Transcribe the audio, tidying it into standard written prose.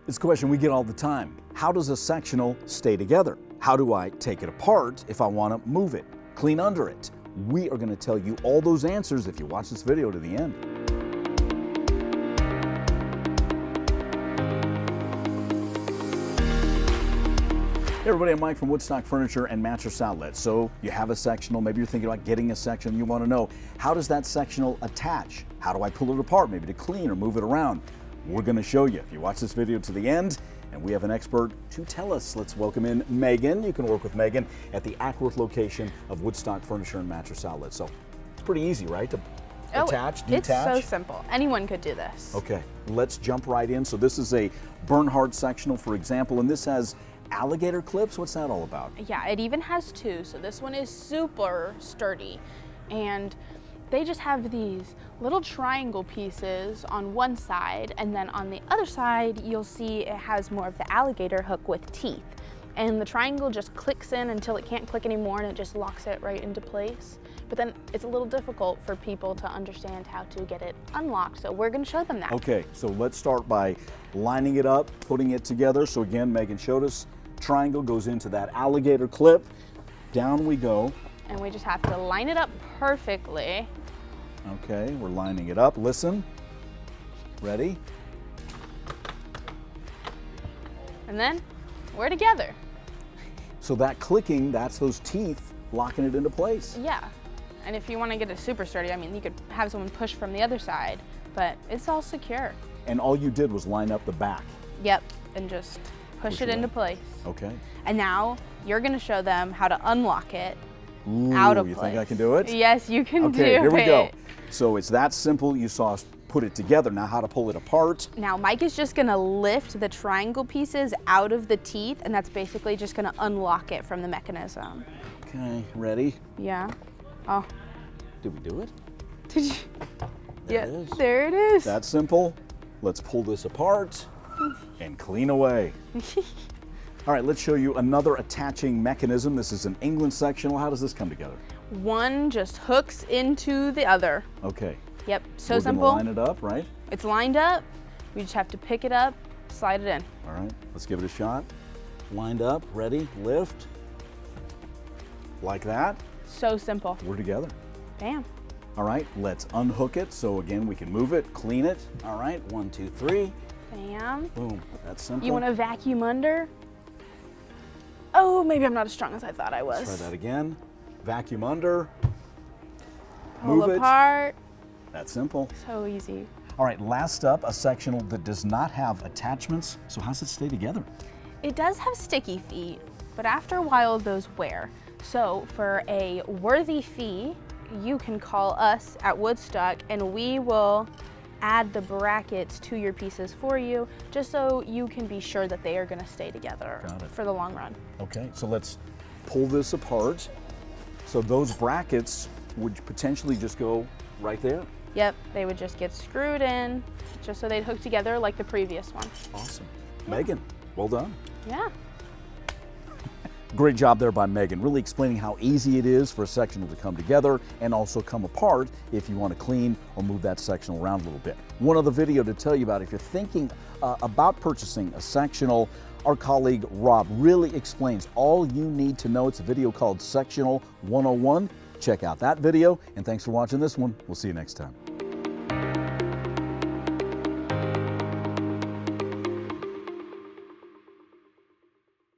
It's a question we get all the time. How does a sectional stay together? How do I take it apart if I want to move it, clean under it? We are going to tell you all those answers if you watch this video to the end. Hey everybody, I'm Mike from Woodstock Furniture and Mattress Outlet. So you have a sectional, maybe you're thinking about getting a sectional, you want to know, how does that sectional attach? How do I pull it apart, maybe to clean or move it around? We're going to show you if you watch this video to the end, and we have an expert to tell us. Let's welcome in Megan. You can work with Megan at the Acworth location of Woodstock Furniture and Mattress Outlet. So it's pretty easy, right? To attach, detach. It's so simple. Anyone could do this. Okay, let's jump right in. So this is a Bernhard sectional, for example, and this has Alligator clips. What's that all about? Yeah, it even has two. So this one is super sturdy, and they just have these little triangle pieces on one side, and then on the other side you'll see it has more of the alligator hook with teeth, and the triangle just clicks in until it can't click anymore, and it just locks it right into place. But then it's a little difficult for people to understand how to get it unlocked, so we're going to show them that. Okay, so let's start by lining it up, putting it together. So again, Megan showed us, triangle goes into that alligator clip, down we go. And we just have to line it up perfectly. Okay, we're lining it up. Listen, ready? And then we're together. So that clicking, that's those teeth locking it into place. Yeah, and if you want to get it super sturdy, I mean, you could have someone push from the other side, but it's all secure. And all you did was line up the back. Yep, and just push it into place. Okay. And now you're going to show them how to unlock it Ooh, out of you place. think I can do it? Yes, you can do it. Okay, here we go. So it's that simple. You saw us put it together. Now how to pull it apart. Now Mike is just going to lift the triangle pieces out of the teeth, and that's basically just going to unlock it from the mechanism. Okay, ready? Yeah. Oh. Did we do it? Did you? There it is. There it is. That's simple. Let's pull this apart and clean away. All right, let's show you another attaching mechanism. This is an England sectional. How does this come together? One just hooks into the other. Okay. Yep, so We're simple. Line it up, right? It's lined up. We just have to pick it up, slide it in. All right, let's give it a shot. Lined up, ready, lift. Like that. So simple. We're together. Bam. All right, let's unhook it. So again, we can move it, clean it. All right, 1, 2, 3. Bam. Boom, that's simple. You want to vacuum under? Oh, maybe I'm not as strong as I thought I was. Let's try that again. Vacuum under. Pull Move apart. it. That's simple. So easy. All right, last up, a sectional that does not have attachments. So how does it stay together? It does have sticky feet, but after a while those wear. So for a worthy fee, you can call us at Woodstock and we will add the brackets to your pieces for you, just so you can be sure that they are going to stay together for the long run. Okay, so let's pull this apart. So those brackets would potentially just go right there. Yep, they would just get screwed in, just so they'd hook together like the previous one. Awesome. Yeah. Megan, well done. Yeah. Great job there by Megan, really explaining how easy it is for a sectional to come together and also come apart if you want to clean or move that sectional around a little bit. One other video to tell you about, if you're thinking about purchasing a sectional, our colleague Rob really explains all you need to know. It's a video called Sectional 101. Check out that video, and thanks for watching this one. We'll see you next time.